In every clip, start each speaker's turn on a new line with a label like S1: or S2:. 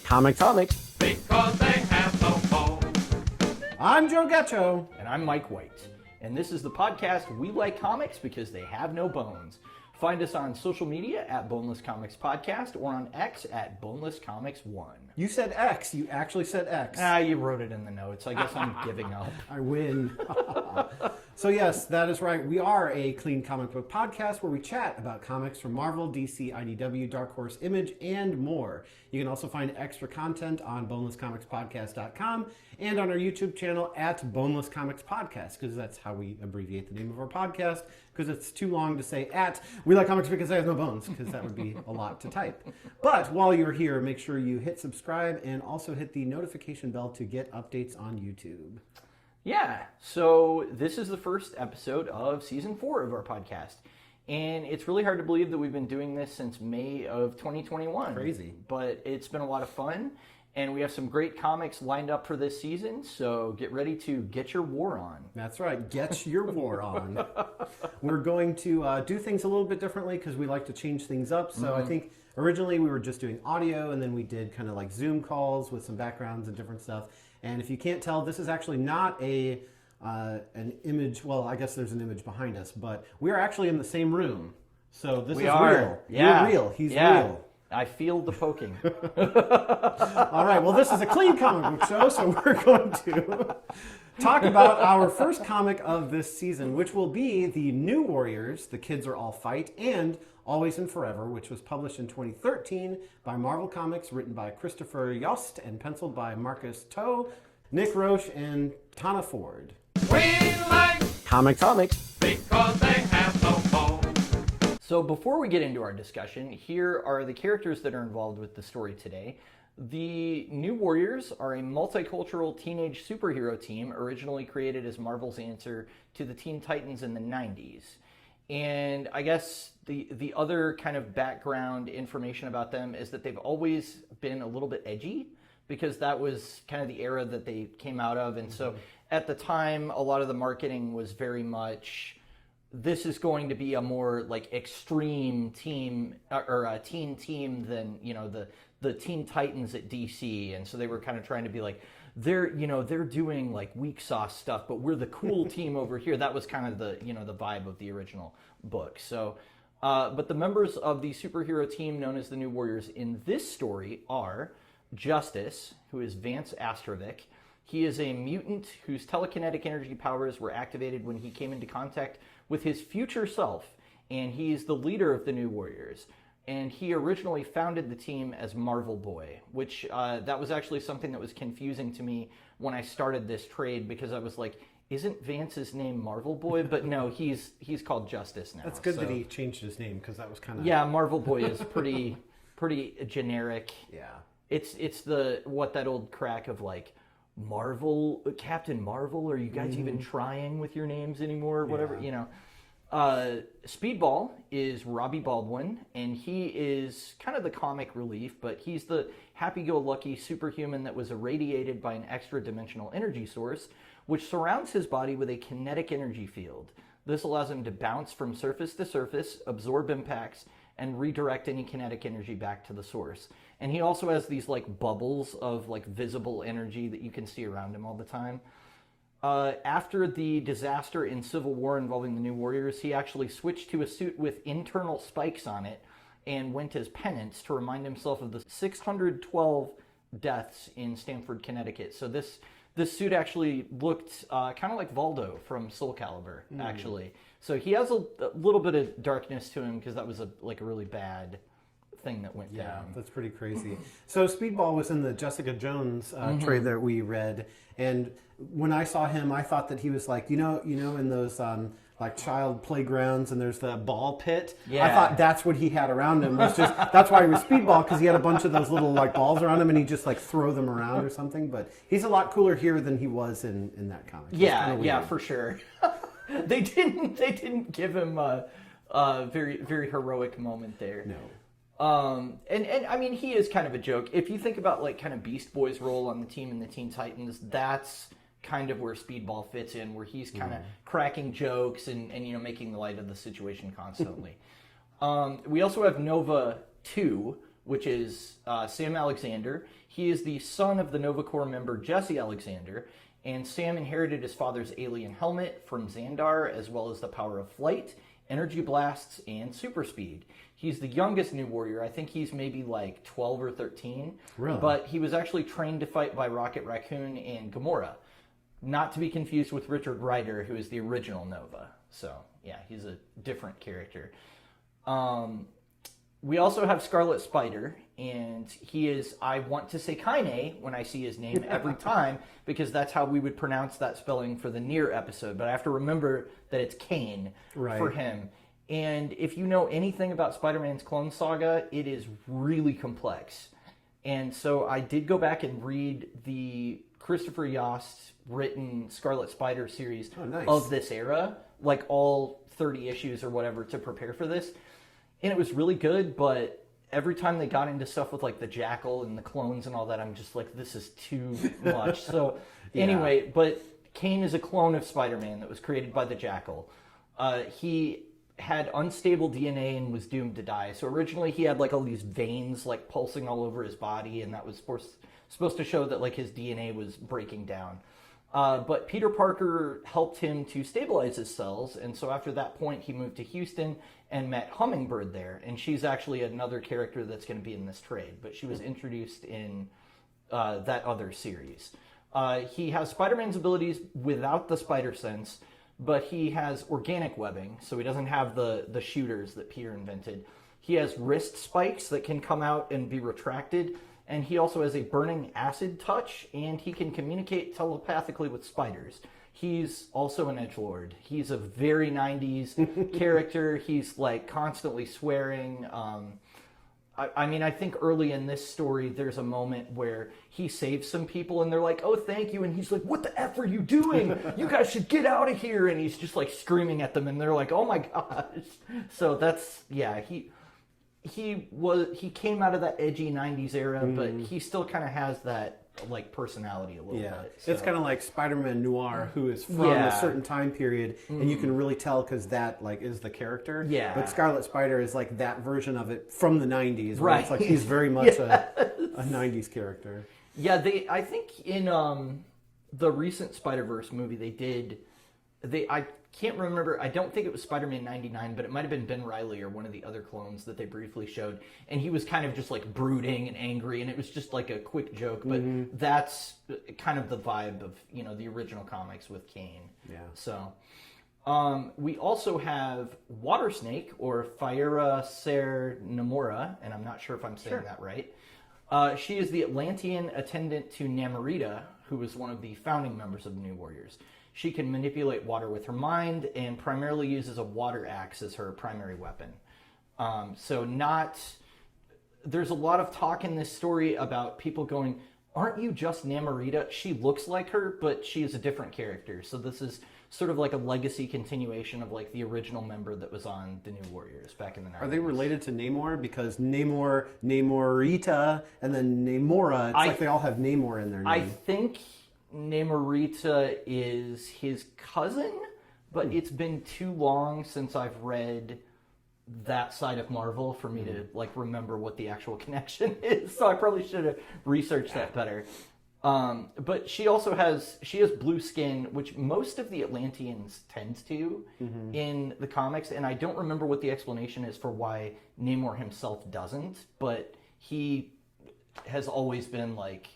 S1: Comics.
S2: Because they have no phone.
S1: I'm Joe Getcho.
S3: And I'm Mike White. And this is the podcast We Like Comics Because They Have No Bones. Find us on social media at Boneless Comics Podcast or on X at Boneless Comics 1.
S1: You said X. You actually said X.
S3: You wrote it in the notes. I guess I'm giving up.
S1: I win. So yes, that is right. We are a clean comic book podcast where we chat about comics from Marvel, DC, IDW, Dark Horse, Image, and more. You can also find extra content on bonelesscomicspodcast.com and on our YouTube channel at Boneless Comics Podcast, because that's how we abbreviate the name of our podcast, because it's too long to say at We Like Comics Because They Have No Bones, because that would be a lot to type. But while you're here, make sure you hit subscribe and also hit the notification bell to get updates on YouTube.
S3: Yeah, so this is the first episode of Season 4 of our podcast. And it's really hard to believe that we've been doing this since May of 2021.
S1: Crazy.
S3: But it's been a lot of fun. And we have some great comics lined up for this season, so get ready to get your war on.
S1: That's right, get your war on. We're going to do things a little bit differently because we like to change things up. So I think originally we were just doing audio, and then we did kind of like Zoom calls with some backgrounds and different stuff. And if you can't tell, this is actually not an image. Well, I guess there's an image behind us, but we are actually in the same room. So this is real.
S3: Yeah.
S1: You're real. He's real.
S3: I feel the poking.
S1: All right, well, this is a clean comic book show, so we're going to talk about our first comic of this season, which will be The New Warriors, The Kids Are All Fight, and Always and Forever, which was published in 2013 by Marvel Comics, written by Christopher Yost and penciled by Marcus Toe, Nick Roche, and Tana Ford.
S2: We like
S1: Comics.
S2: because they have no phone.
S3: So before we get into our discussion, here are the characters that are involved with the story today. The New Warriors are a multicultural teenage superhero team originally created as Marvel's answer to the Teen Titans in the 90s. And I guess the other kind of background information about them is that they've always been a little bit edgy, because that was kind of the era that they came out of. And so at the time, a lot of the marketing was very much, this is going to be a more like extreme team or a teen team than, you know, the Teen Titans at DC. And so they were kind of trying to be like, they're doing like weak sauce stuff, but we're the cool team over here. That was kind of the vibe of the original book. So, but the members of the superhero team known as the New Warriors in this story are Justice, who is Vance Astrovic. He is a mutant whose telekinetic energy powers were activated when he came into contact with his future self, and he's the leader of the New Warriors. And he originally founded the team as Marvel Boy, which that was actually something that was confusing to me when I started this trade, because I was like, isn't Vance's name Marvel Boy? But no, he's called Justice now.
S1: That's good that he changed his name, because that was kind of...
S3: Yeah, Marvel Boy is pretty generic.
S1: Yeah.
S3: It's the what that old crack of like, Marvel, Captain Marvel, are you guys even trying with your names anymore or whatever, Speedball is Robbie Baldwin, and he is kind of the comic relief, but he's the happy-go-lucky superhuman that was irradiated by an extra-dimensional energy source, which surrounds his body with a kinetic energy field. This allows him to bounce from surface to surface, absorb impacts, and redirect any kinetic energy back to the source. And he also has these like bubbles of like visible energy that you can see around him all the time. After the disaster in Civil War involving the New Warriors, he actually switched to a suit with internal spikes on it and went as penance to remind himself of the 612 deaths in Stamford, Connecticut. So this suit actually looked kind of like Voldo from Soul Calibur, actually. So he has a little bit of darkness to him, because that was a really bad thing that went down.
S1: Yeah, that's pretty crazy. So Speedball was in the Jessica Jones trade that we read, and when I saw him, I thought that he was like, in those like child playgrounds, and there's the ball pit.
S3: Yeah.
S1: I thought that's what he had around him. That's why he was Speedball, because he had a bunch of those little like balls around him, and he just like throw them around or something. But he's a lot cooler here than he was in that comic.
S3: Yeah, for sure. They didn't give him a very, very heroic moment there.
S1: No.
S3: And I mean, he is kind of a joke. If you think about like kind of Beast Boy's role on the team in the Teen Titans, that's kind of where Speedball fits in, where he's kind of cracking jokes and making the light of the situation constantly. We also have Nova 2, which is Sam Alexander. He is the son of the Nova Corps member Jesse Alexander, and Sam inherited his father's alien helmet from Xandar, as well as the power of flight, energy blasts, and super speed. He's the youngest New Warrior. I think he's maybe like 12 or 13.
S1: Really?
S3: But he was actually trained to fight by Rocket Raccoon and Gamora. Not to be confused with Richard Rider, who is the original Nova. So, yeah, he's a different character. We also have Scarlet Spider, and he is, I want to say Kaine when I see his name every time, because that's how we would pronounce that spelling for the Nier episode. But I have to remember that it's Kane for him. And if you know anything about Spider-Man's Clone Saga, it is really complex. And so I did go back and read the Christopher Yost written Scarlet Spider series of this era, like all 30 issues or whatever, to prepare for this. And it was really good, but every time they got into stuff with like the Jackal and the clones and all that, I'm just like, this is too much. So anyway, but Kane is a clone of Spider-Man that was created by the Jackal. He had unstable DNA and was doomed to die. So originally he had like all these veins like pulsing all over his body, and that was supposed to show that like his DNA was breaking down. But Peter Parker helped him to stabilize his cells, and so after that point he moved to Houston and met Hummingbird there, and she's actually another character that's going to be in this trade, but she was introduced in that other series. He has Spider-Man's abilities without the spider sense, but he has organic webbing, so he doesn't have the shooters that Peter invented. He has wrist spikes that can come out and be retracted, and he also has a burning acid touch, and he can communicate telepathically with spiders. He's also an edgelord. He's a very 90s character. He's like constantly swearing. I mean, I think early in this story, there's a moment where he saves some people and they're like, oh, thank you. And he's like, what the F are you doing? You guys should get out of here. And he's just like screaming at them and they're like, oh my gosh. So that's, yeah, he came out of that edgy 90s era, but he still kind of has that like personality a little bit. So.
S1: It's kind of like Spider-Man Noir, who is from a certain time period, and you can really tell because that like is the character. Yeah. But Scarlet Spider is like that version of it from the 90s, where it's like he's very much a 90s character.
S3: Yeah, I think in the recent Spider-Verse movie I can't remember, I don't think it was Spider-Man 99, but it might have been Ben Reilly or one of the other clones that they briefly showed, and he was kind of just like brooding and angry, and it was just like a quick joke, but that's kind of the vibe of, you know, the original comics with Kane. Yeah. So, we also have Water Snake, or Phaera Ser Namora, and I'm not sure if I'm saying that right. She is the Atlantean attendant to Namorita, who was one of the founding members of the New Warriors. She can manipulate water with her mind and primarily uses a water axe as her primary weapon. There's a lot of talk in this story about people going, aren't you just Namorita? She looks like her, but she is a different character. So this is sort of like a legacy continuation of like the original member that was on the New Warriors back in the 90s.
S1: Are they related to Namor? Because Namor, Namorita, and then Namora, it's like they all have Namor in their name.
S3: I think Namorita is his cousin, but it's been too long since I've read that side of Marvel for me to like remember what the actual connection is. So I probably should have researched that better. But she has blue skin, which most of the Atlanteans tend to in the comics, and I don't remember what the explanation is for why Namor himself doesn't, but he has always been like,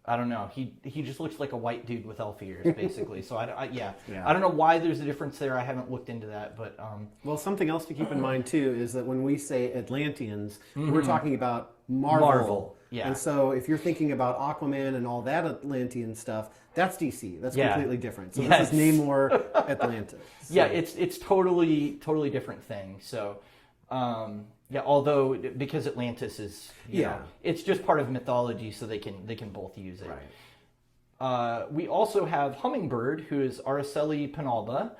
S3: I don't know. He just looks like a white dude with elf ears, basically. So I don't know why there's a difference there. I haven't looked into that, but
S1: well, something else to keep in mind too is that when we say Atlanteans, we're talking about Marvel. Yeah. And so if you're thinking about Aquaman and all that Atlantean stuff, that's DC. That's completely different. So this is Namor Atlantis. So.
S3: Yeah, it's totally different thing. So. Although because Atlantis is, you know, it's just part of mythology, so they can both use it. Right. We also have Hummingbird, who is Araceli Penalba.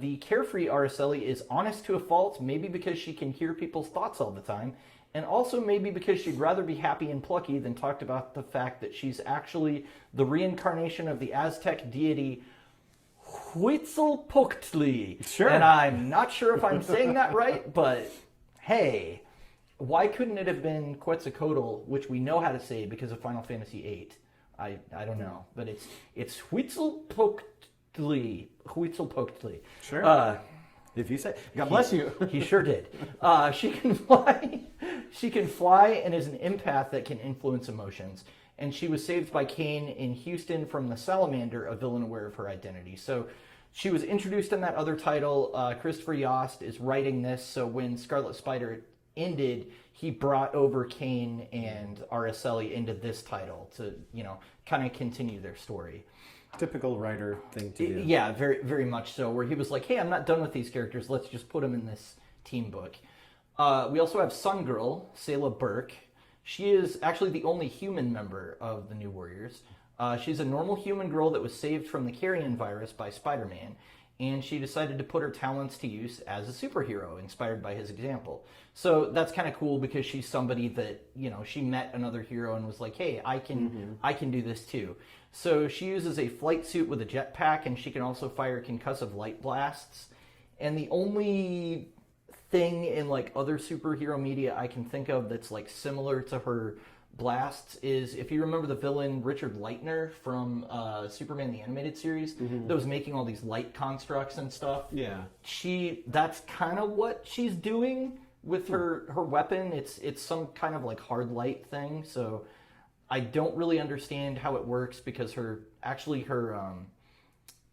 S3: The carefree Araceli is honest to a fault, maybe because she can hear people's thoughts all the time, and also maybe because she'd rather be happy and plucky than talked about the fact that she's actually the reincarnation of the Aztec deity Huitzilopochtli. Sure. And I'm not sure if I'm saying that right, but hey. Why couldn't it have been Quetzalcoatl, which we know how to say because of Final Fantasy VIII? I don't know, but it's Huitzilopochtli. Huitzilopochtli.
S1: Sure. If you say, God bless you.
S3: He sure did. She can fly. She can fly and is an empath that can influence emotions. And she was saved by Kane in Houston from the Salamander, a villain aware of her identity. So she was introduced in that other title. Christopher Yost is writing this, so when Scarlet Spider ended, he brought over Kane and Araceli into this title to, kind of continue their story.
S1: Typical writer thing to do.
S3: Yeah, very, very much so, where he was like, hey, I'm not done with these characters. Let's just put them in this team book. We also have Sun Girl, Selah Burke. She is actually the only human member of the New Warriors. She's a normal human girl that was saved from the carrion virus by Spider-Man, and she decided to put her talents to use as a superhero, inspired by his example. So that's kind of cool because she's somebody that, she met another hero and was like, hey, I can do this too. So she uses a flight suit with a jetpack, and she can also fire concussive light blasts. And the only thing in other superhero media I can think of that's similar to her blasts is, if you remember the villain Richard Leitner from Superman the Animated Series, that was making all these light constructs and stuff.
S1: Yeah.
S3: That's kind of what she's doing with her weapon. It's some kind of hard light thing. So I don't really understand how it works because her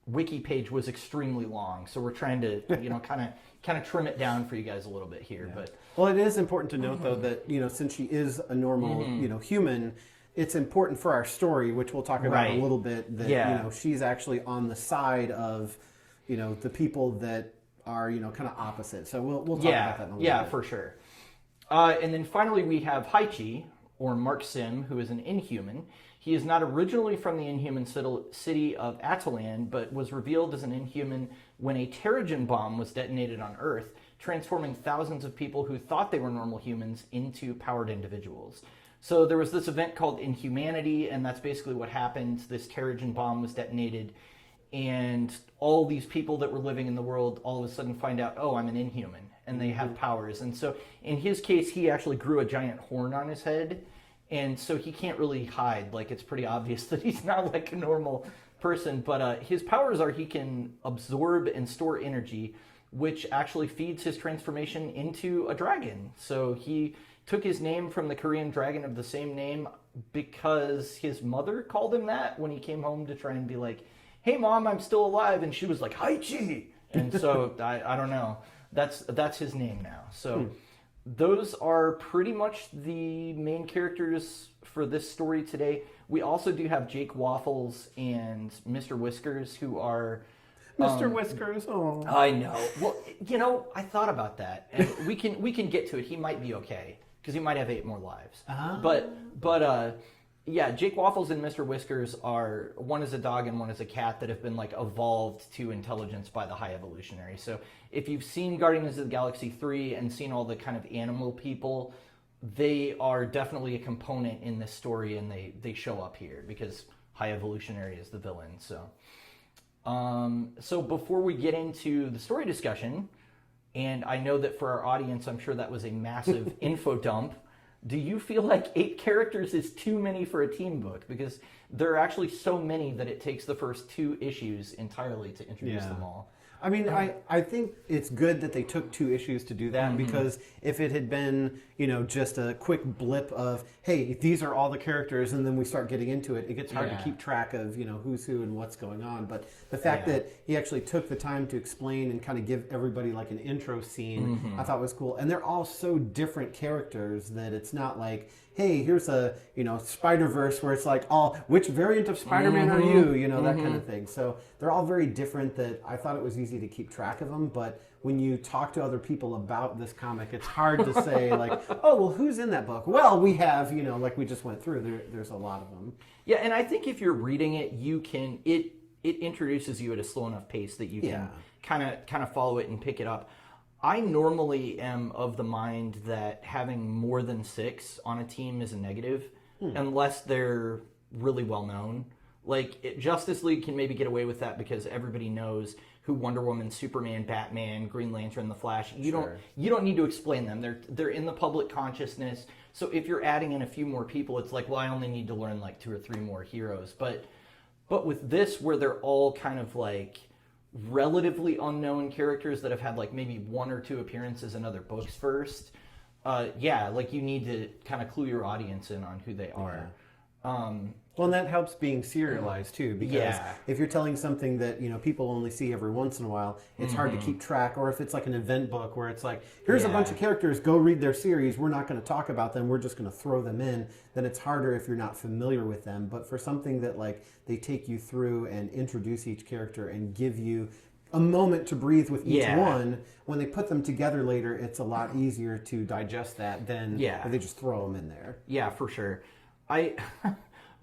S3: wiki page was extremely long. So we're trying to kind of trim it down for you guys a little bit here.
S1: Yeah.
S3: But
S1: well, it is important to note though that since she is a normal human, it's important for our story, which we'll talk about a little bit, that she's actually on the side of the people that are kind of opposite. So we'll talk about that in a little bit.
S3: Yeah, for sure. And then finally we have Haichi, or Mark Sim, who is an Inhuman. He is not originally from the Inhuman city of Atalan, but was revealed as an Inhuman when a Terrigen bomb was detonated on Earth, transforming thousands of people who thought they were normal humans into powered individuals. So there was this event called Inhumanity, and that's basically what happened. This Terrigen bomb was detonated, and all these people that were living in the world all of a sudden find out, oh, I'm an Inhuman, and they have powers. And so in his case, he actually grew a giant horn on his head, and so he can't really hide. It's pretty obvious that he's not a normal person, but his powers are he can absorb and store energy, which actually feeds his transformation into a dragon. So he took his name from the Korean dragon of the same name because his mother called him that when he came home to try and be like, hey mom, I'm still alive, and she was like, Haichi! And so I don't know. That's his name now. So those are pretty much the main characters for this story today. We also do have Jake Waffles and Mr. Whiskers, who are...
S1: Mr. Whiskers, oh.
S3: I know. Well, I thought about that. And we can get to it. He might be okay, because he might have 8 more lives. But Jake Waffles and Mr. Whiskers are... One is a dog and one is a cat that have been, evolved to intelligence by the High Evolutionary. So if you've seen Guardians of the Galaxy 3 and seen all the kind of animal people, they are definitely a component in this story, and they show up here because High Evolutionary is the villain. So before we get into the story discussion, and I know that for our audience, I'm sure that was a massive info dump, do you feel like 8 characters is too many for a team book? Because there are actually so many that it takes the first 2 issues entirely to introduce them all.
S1: I mean, I think it's good that they took 2 issues to do that, because if it had been, just a quick blip of, hey, these are all the characters, and then we start getting into it, it gets hard to keep track of, who's who and what's going on. But the fact that he actually took the time to explain and kind of give everybody an intro scene, I thought was cool. And they're all so different characters that it's not like, hey, here's a, Spider-Verse where it's which variant of Spider-Man are you? That kind of thing. So they're all very different, that I thought it was easy to keep track of them. But when you talk to other people about this comic, it's hard to say oh, well, who's in that book? Well, we have, we just went through, there's a lot of them.
S3: Yeah, and I think if you're reading it, it introduces you at a slow enough pace that you can kind of follow it and pick it up. I normally am of the mind that having more than 6 on a team is a negative, unless they're really well known. Justice League can maybe get away with that because everybody knows who Wonder Woman, Superman, Batman, Green Lantern, the Flash. You
S1: Sure.
S3: don't need to explain them. They're in the public consciousness. So if you're adding in a few more people, it's like, well, I only need to learn like 2 or 3 more heroes. But with this, where they're all kind of like relatively unknown characters that have had like maybe 1 or 2 appearances in other books first, like you need to kind of clue your audience in on who they are.
S1: Well, and that helps being serialized too, because if you're telling something that people only see every once in a while, it's hard to keep track. Or if it's like an event book where it's like, here's a bunch of characters, go read their series. We're not going to talk about them. We're just going to throw them in. Then it's harder if you're not familiar with them. But for something that like they take you through and introduce each character and give you a moment to breathe with each one, when they put them together later, it's a lot easier to digest that than if they just throw them in there.
S3: Yeah, for sure.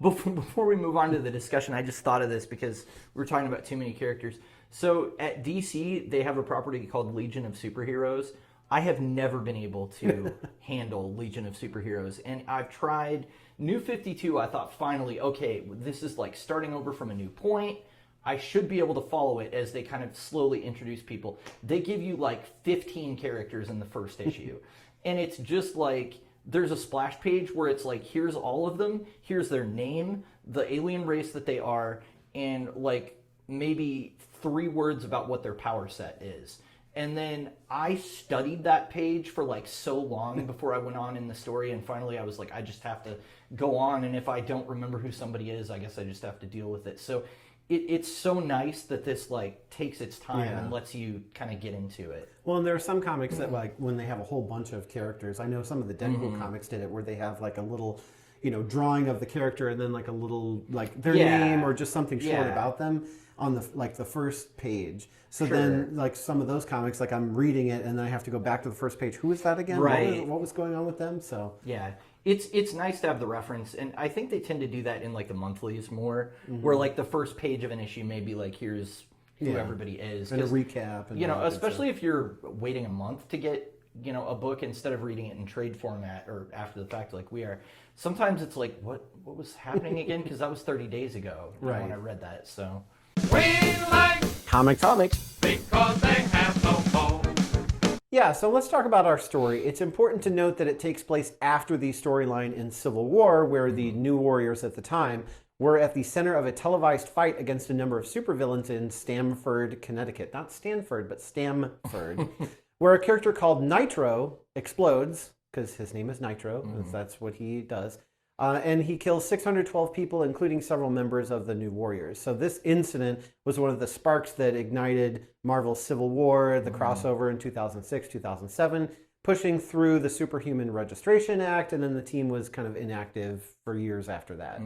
S3: Before we move on to the discussion, I just thought of this because we're talking about too many characters. So at DC, they have a property called Legion of Superheroes. I have never been able to handle Legion of Superheroes. And I've tried New 52. I thought finally, okay, this is like starting over from a new point. I should be able to follow it as they kind of slowly introduce people. They give you like 15 characters in the first issue. And it's just like, there's a splash page where it's like, here's all of them, here's their name, the alien race that they are, and like maybe 3 words about what their power set is. And then I studied that page for like so long before I went on in the story, and finally I was like, I just have to go on, and if I don't remember who somebody is, I guess I just have to deal with it. So it's so nice that this like takes its time and lets you kind of get into it.
S1: Well, and there are some comics that like when they have a whole bunch of characters. I know some of the Deadpool comics did it where they have like a little, drawing of the character and then like a little like their name or just something short about them on the the first page. So then like some of those comics, like I'm reading it and then I have to go back to the first page. Who is that again?
S3: Right.
S1: What was going on with them? So
S3: It's nice to have the reference, and I think they tend to do that in like the monthlies more, where like the first page of an issue may be like, here's who everybody is,
S1: and a recap, and
S3: especially if you're waiting a month to get a book instead of reading it in trade format or after the fact like we are. Sometimes it's like, what was happening again? Because that was 30 days ago when I read that. So
S2: We like
S1: comics.
S2: because they have no home.
S1: Yeah, so let's talk about our story. It's important to note that it takes place after the storyline in Civil War, where the New Warriors at the time were at the center of a televised fight against a number of supervillains in Stamford, Connecticut. Not Stanford, but Stamford, where a character called Nitro explodes, because his name is Nitro, that's what he does. And he kills 612 people, including several members of the New Warriors. So this incident was one of the sparks that ignited Marvel's Civil War, the crossover in 2006, 2007, pushing through the Superhuman Registration Act, and then the team was kind of inactive for years after that.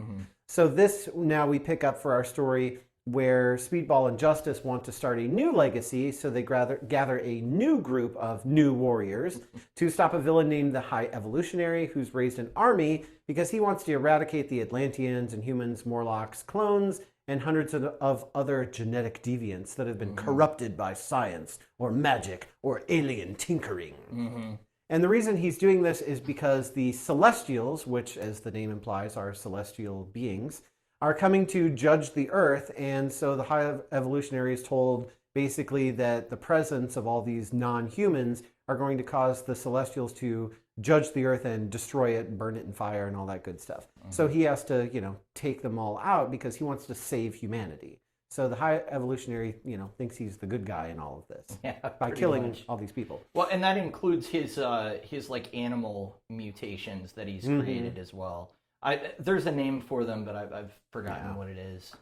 S1: So this, now we pick up for our story where Speedball and Justice want to start a new legacy, so they gather a new group of new warriors to stop a villain named the High Evolutionary, who's raised an army because he wants to eradicate the Atlanteans, Inhumans, Morlocks, clones, and hundreds of other genetic deviants that have been corrupted by science or magic or alien tinkering. And the reason he's doing this is because the Celestials, which as the name implies are celestial beings, are coming to judge the Earth, and so the High Evolutionary is told basically that the presence of all these non-humans are going to cause the Celestials to judge the Earth and destroy it and burn it in fire and all that good stuff. So he has to, take them all out because he wants to save humanity. So the High Evolutionary, thinks he's the good guy in all of this by killing all these people.
S3: Well, and that includes his like animal mutations that he's created as well. There's a name for them, but I've forgotten what it is.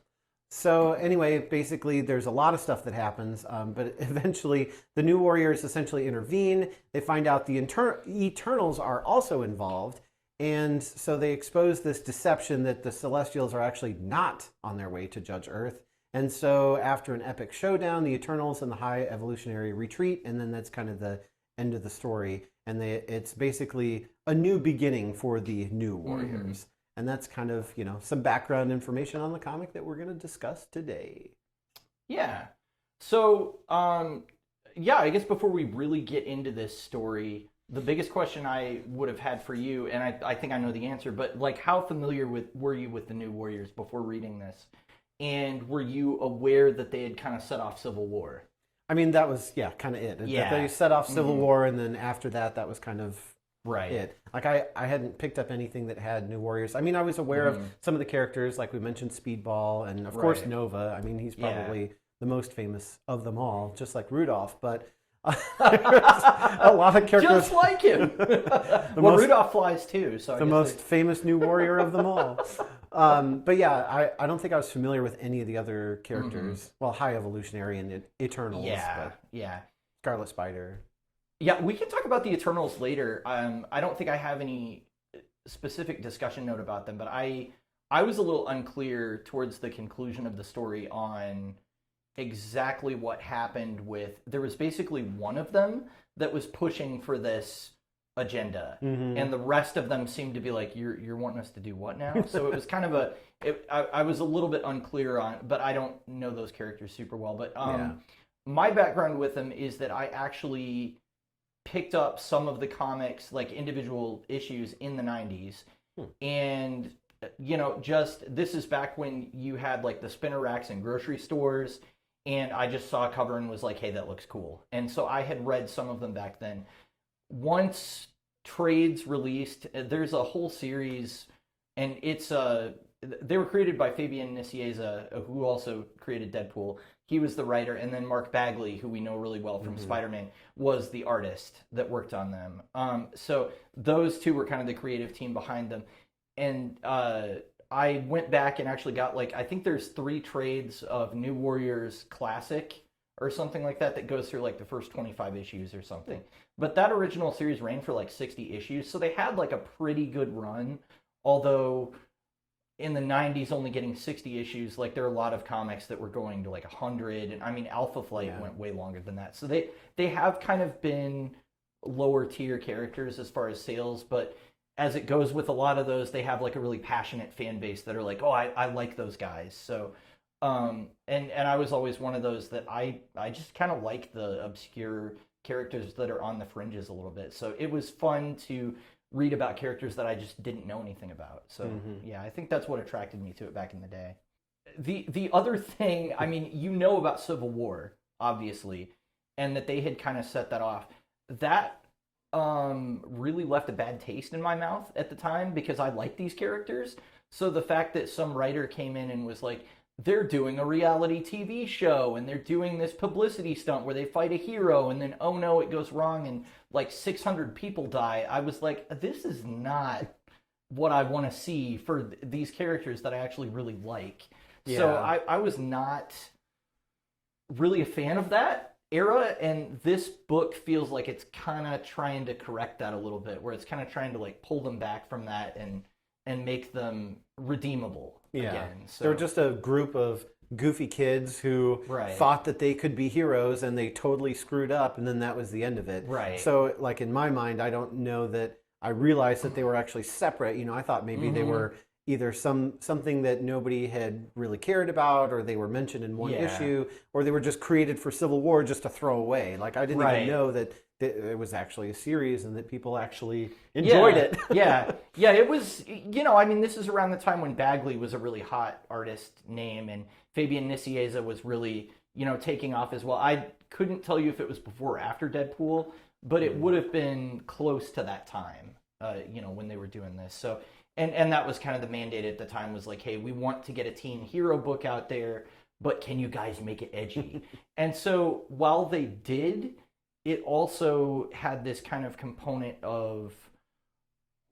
S1: So anyway, basically there's a lot of stuff that happens, but eventually the New Warriors essentially intervene. They find out the Eternals are also involved, and so they expose this deception that the Celestials are actually not on their way to judge Earth. And so after an epic showdown, the Eternals and the High Evolutionary retreat, and then that's kind of the end of the story. And it's basically a new beginning for the New Warriors. And that's kind of, some background information on the comic that we're going to discuss today.
S3: Yeah. So, I guess before we really get into this story, the biggest question I would have had for you, and I think I know the answer, but like how familiar were you with the New Warriors before reading this? And were you aware that they had kind of set off Civil War?
S1: I mean, that was, kind of it.
S3: Yeah.
S1: They set off Civil War, and then after that, that was kind of
S3: Right.
S1: it. Like, I hadn't picked up anything that had New Warriors. I mean, I was aware of some of the characters, like we mentioned Speedball, and of course Nova. I mean, he's probably the most famous of them all, just like Rudolph, but a lot of characters.
S3: Just like him. Well, Rudolph flies too. So
S1: the most famous New Warrior of them all. But yeah, I don't think I was familiar with any of the other characters. Well, High Evolutionary and Eternals.
S3: Yeah, yeah.
S1: Scarlet Spider.
S3: Yeah, we can talk about the Eternals later. I don't think I have any specific discussion note about them, but I was a little unclear towards the conclusion of the story on exactly what happened with. There was basically one of them that was pushing for this agenda, and the rest of them seemed to be like, "You're wanting us to do what now?" So it was kind of I was a little bit unclear on, but I don't know those characters super well. But my background with them is that I actually picked up some of the comics, like individual issues in the 90s, and just this is back when you had like the spinner racks in grocery stores. And I just saw a cover and was like, hey, that looks cool. And so I had read some of them back then. Once trades released, there's a whole series, and they were created by Fabian Nicieza, who also created Deadpool. He was the writer, and then Mark Bagley, who we know really well from Spider-Man, was the artist that worked on them. So those two were kind of the creative team behind them. And I went back and actually got, like, I think there's 3 trades of New Warriors Classic or something like that goes through like the first 25 issues or something. But that original series ran for like 60 issues, so they had like a pretty good run. Although in the 90s only getting 60 issues, like there are a lot of comics that were going to like 100, and I mean Alpha Flight went way longer than that. So they have kind of been lower tier characters as far as sales, but as it goes with a lot of those, they have like a really passionate fan base that are like, oh, I like those guys. So, and I was always one of those that I just kind of like the obscure characters that are on the fringes a little bit. So it was fun to read about characters that I just didn't know anything about. So yeah, I think that's what attracted me to it back in the day. The other thing, I mean, about Civil War, obviously, and that they had kind of set that off. That really left a bad taste in my mouth at the time because I like these characters. So the fact that some writer came in and was like, they're doing a reality TV show and they're doing this publicity stunt where they fight a hero and then, oh no, it goes wrong and like 600 people die. I was like, this is not what I want to see for these characters that I actually really like. Yeah. So I was not really a fan of that era, and this book feels like it's kind of trying to correct that a little bit, where it's kind of trying to like pull them back from that and make them redeemable again. So
S1: they're just a group of goofy kids who thought that they could be heroes, and they totally screwed up, and then that was the end of it.
S3: Right.
S1: So like in my mind, I don't know that I realized that they were actually separate. I thought maybe they were either something that nobody had really cared about, or they were mentioned in one issue, or they were just created for Civil War just to throw away. Like I didn't even know that it was actually a series and that people actually enjoyed it.
S3: Yeah, it was, I mean, this is around the time when Bagley was a really hot artist name, and Fabian Nicieza was really, taking off as well. I couldn't tell you if it was before or after Deadpool, but it would have been close to that time, when they were doing this. So, and that was kind of the mandate at the time, was like, hey, we want to get a teen hero book out there, but can you guys make it edgy? And so while they did, it also had this kind of component of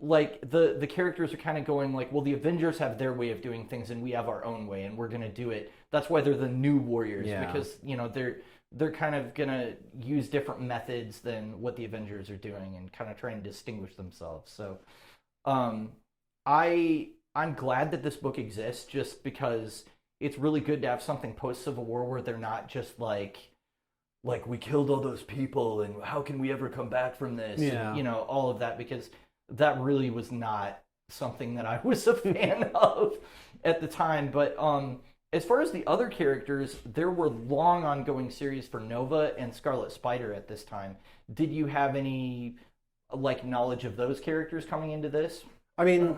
S3: like the characters are kind of going like, well, the Avengers have their way of doing things and we have our own way and we're going to do it. That's why they're the New Warriors, because, they're kind of going to use different methods than what the Avengers are doing and kind of trying to distinguish themselves. So I'm glad that this book exists, just because it's really good to have something post-Civil War where they're not just like we killed all those people and how can we ever come back from this?
S1: Yeah.
S3: And, all of that, because that really was not something that I was a fan of at the time. But as far as the other characters, there were long ongoing series for Nova and Scarlet Spider at this time. Did you have any like knowledge of those characters coming into this?
S1: I mean,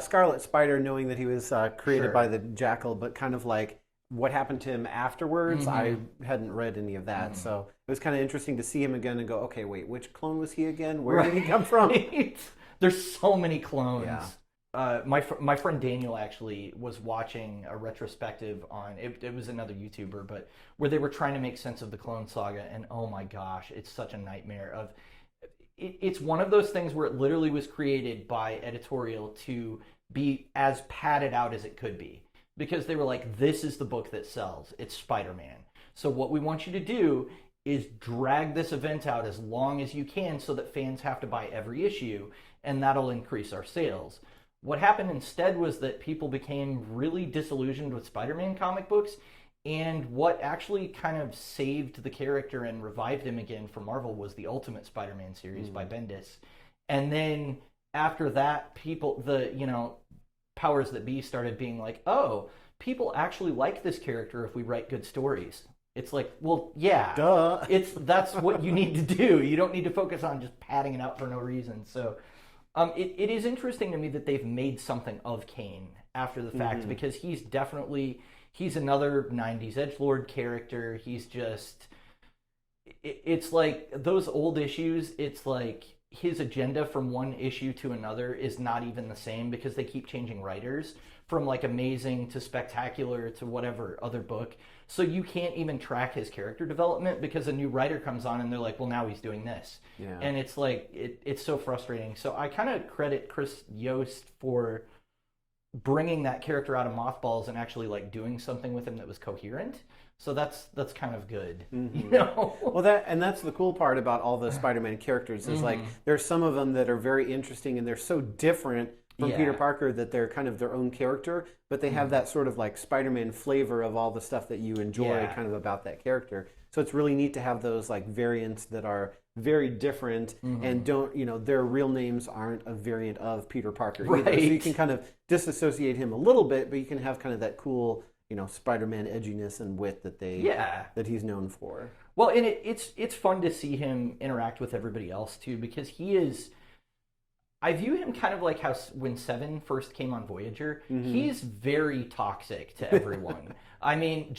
S1: Scarlet Spider, knowing that he was created by the Jackal, but kind of like what happened to him afterwards. I hadn't read any of that, so it was kind of interesting to see him again and go, okay, wait, which clone was he again? Where did he come from?
S3: There's so many clones.
S1: Yeah.
S3: My friend Daniel actually was watching a retrospective on it was another YouTuber, but where they were trying to make sense of the Clone Saga, and oh my gosh, it's such a nightmare. It's one of those things where it literally was created by editorial to be as padded out as it could be, because they were like, this is the book that sells. It's Spider-Man. So what we want you to do is drag this event out as long as you can so that fans have to buy every issue, and that'll increase our sales. What happened instead was that people became really disillusioned with Spider-Man comic books, and what actually kind of saved the character and revived him again for Marvel was the Ultimate Spider-Man series by Bendis. And then after that, powers that be started being like, oh, people actually like this character if we write good stories. It's like, well, yeah.
S1: Duh.
S3: That's what you need to do. You don't need to focus on just padding it out for no reason. So it is interesting to me that they've made something of Kane after the fact, because he's another 90s edgelord character. He's just, it's like those old issues, it's like his agenda from one issue to another is not even the same, because they keep changing writers from like Amazing to Spectacular to whatever other book. So you can't even track his character development because a new writer comes on and they're like, well, now he's doing this. Yeah. And it's like, it's so frustrating. So I kind of credit Chris Yost for bringing that character out of mothballs and actually like doing something with him that was coherent. So that's kind of good, you know.
S1: Well, that's the cool part about all the Spider-Man characters is like there's some of them that are very interesting and they're so different from Peter Parker that they're kind of their own character, but they have that sort of like Spider-Man flavor of all the stuff that you enjoy kind of about that character. So it's really neat to have those like variants that are very different and don't, their real names aren't a variant of Peter Parker either. So you can kind of disassociate him a little bit, but you can have kind of that cool, Spider-Man edginess and wit that that he's known for.
S3: Well, and it's fun to see him interact with everybody else too, because I view him kind of like how when Seven first came on Voyager, he's very toxic to everyone. I mean,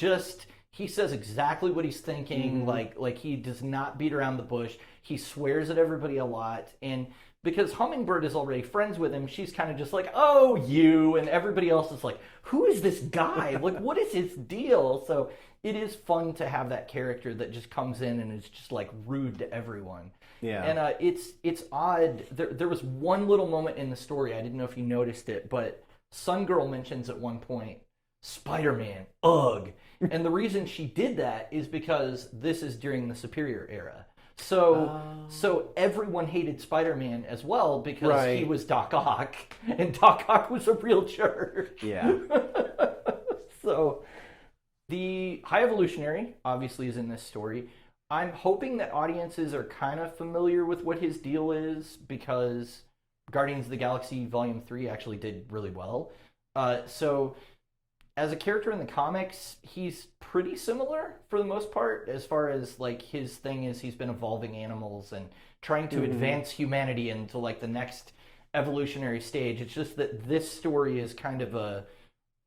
S3: he says exactly what he's thinking. Like he does not beat around the bush. He swears at everybody a lot, and because Hummingbird is already friends with him, she's kind of just like, oh, you, and everybody else is like, who is this guy? Like, what is his deal? So it is fun to have that character that just comes in and is just like rude to everyone. Yeah. And it's odd. There was one little moment in the story, I didn't know if you noticed it, but Sun Girl mentions at one point, Spider-Man, ugh. And the reason she did that is because this is during the Superior era. So everyone hated Spider-Man as well because he was Doc Ock, and Doc Ock was a real jerk.
S1: Yeah.
S3: So the High Evolutionary obviously is in this story. I'm hoping that audiences are kind of familiar with what his deal is, because Guardians of the Galaxy Volume 3 actually did really well. So as a character in the comics, he's pretty similar for the most part, as far as like his thing is he's been evolving animals and trying to advance humanity into like the next evolutionary stage. It's just that this story is kind of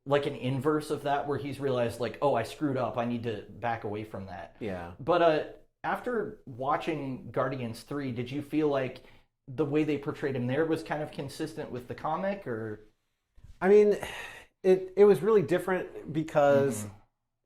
S3: like an inverse of that, where he's realized like, oh, I screwed up, I need to back away from that.
S1: Yeah.
S3: But after watching Guardians 3, did you feel like the way they portrayed him there was kind of consistent with the comic, or?
S1: I mean, it was really different because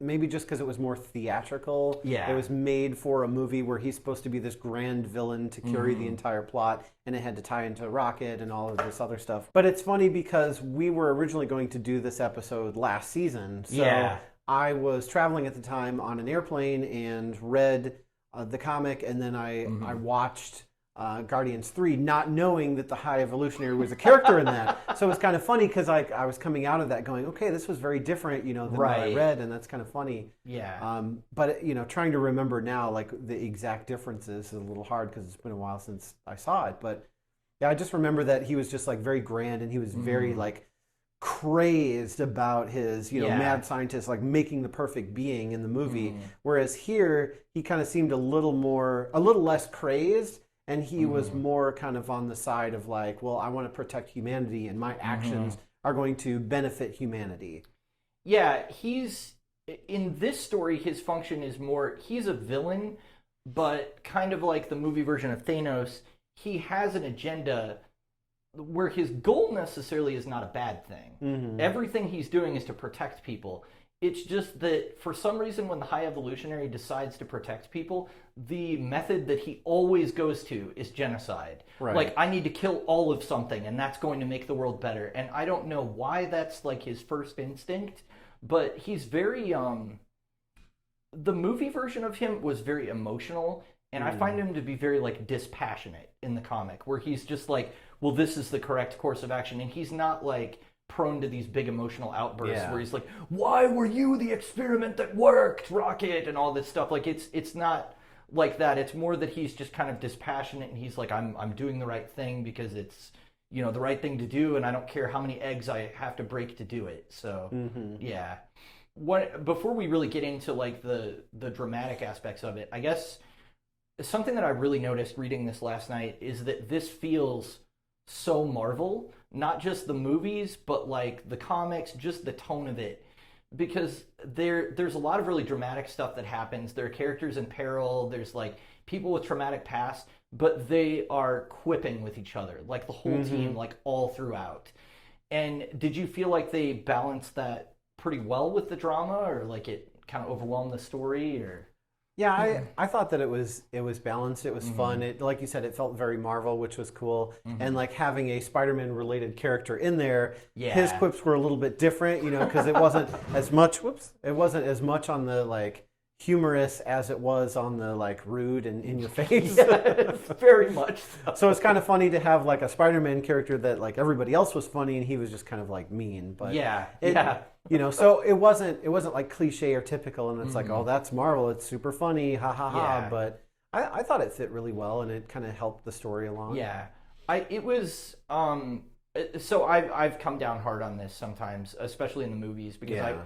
S1: maybe just because it was more theatrical.
S3: Yeah.
S1: It was made for a movie where he's supposed to be this grand villain to carry the entire plot, and it had to tie into Rocket and all of this other stuff. But it's funny because we were originally going to do this episode last season. So I was traveling at the time on an airplane and read the comic, and then I watched Guardians 3, not knowing that the High Evolutionary was a character in that. So it was kind of funny because I was coming out of that going, okay, this was very different, than what I read, and that's kind of funny.
S3: Yeah.
S1: But trying to remember now, like the exact differences is a little hard because it's been a while since I saw it. But yeah, I just remember that he was just like very grand, and he was very like crazed about his, mad scientist, like making the perfect being in the movie. Whereas here, he kind of seemed a little less crazed. And he was more kind of on the side of like, well, I want to protect humanity, and my actions are going to benefit humanity.
S3: Yeah, in this story, his function is more, he's a villain, but kind of like the movie version of Thanos, he has an agenda where his goal necessarily is not a bad thing. Everything he's doing is to protect people. It's just that for some reason when the High Evolutionary decides to protect people, the method that he always goes to is genocide.
S1: Right.
S3: Like, I need to kill all of something, and that's going to make the world better. And I don't know why that's like his first instinct, but he's very, the movie version of him was very emotional, and I find him to be very like dispassionate in the comic, where he's just like, well, this is the correct course of action, and he's not like prone to these big emotional outbursts where he's like, why were you the experiment that worked, Rocket, and all this stuff. Like, it's not like that. It's more that he's just kind of dispassionate, and he's like, I'm doing the right thing because it's, you know, the right thing to do, and I don't care how many eggs I have to break to do it. So yeah. Before we really get into like the dramatic aspects of it, I guess something that I really noticed reading this last night is that this feels so Marvel, not just the movies, but like the comics, just the tone of it. Because there's a lot of really dramatic stuff that happens. There are characters in peril. There's like people with traumatic past, but they are quipping with each other, like the whole team, like all throughout. And did you feel like they balanced that pretty well with the drama, or like it kind of overwhelmed the story, or?
S1: Yeah, I thought that it was balanced. It was fun. It, like you said, it felt very Marvel, which was cool. And like having a Spider-Man related character in there, his quips were a little bit different, you know, because it wasn't as much. It wasn't as much on the like humorous as it was on the like rude and in your face.
S3: Yeah, very much so.
S1: So it's kind of funny to have like a Spider-Man character that like everybody else was funny and he was just kind of like mean. But you know, so it wasn't like cliche or typical, and it's like, oh, that's Marvel, it's super funny, ha ha ha. But I thought it fit really well, and it kind of helped the story along.
S3: Yeah, it was. So I've come down hard on this sometimes, especially in the movies, because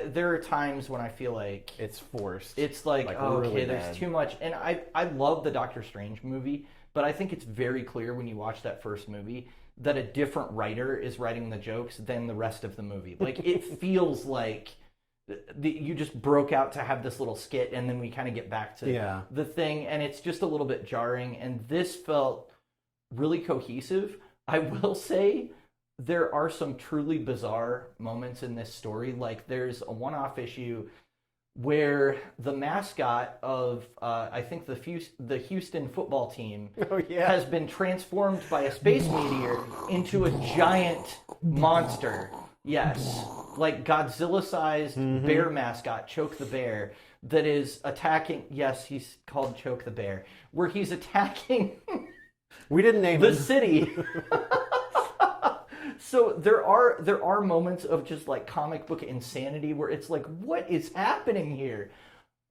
S3: there are times when I feel like
S1: it's forced.
S3: It's like oh,
S1: really
S3: okay,
S1: bad.
S3: There's too much, and I love the Doctor Strange movie, but I think it's very clear when you watch that first movie that a different writer is writing the jokes than the rest of the movie. Like, it feels like you just broke out to have this little skit, and then we kind of get back to the thing, and it's just a little bit jarring, and this felt really cohesive. I will say there are some truly bizarre moments in this story. Like, there's a one-off issue where the mascot of, I think, the Houston football team has been transformed by a space meteor into a giant monster. Yes, like Godzilla-sized bear mascot, Choke the Bear, that is attacking, yes, he's called Choke the Bear, where he's attacking
S1: we didn't name
S3: the
S1: him.
S3: city. So there are moments of just like comic book insanity where it's like, what is happening here?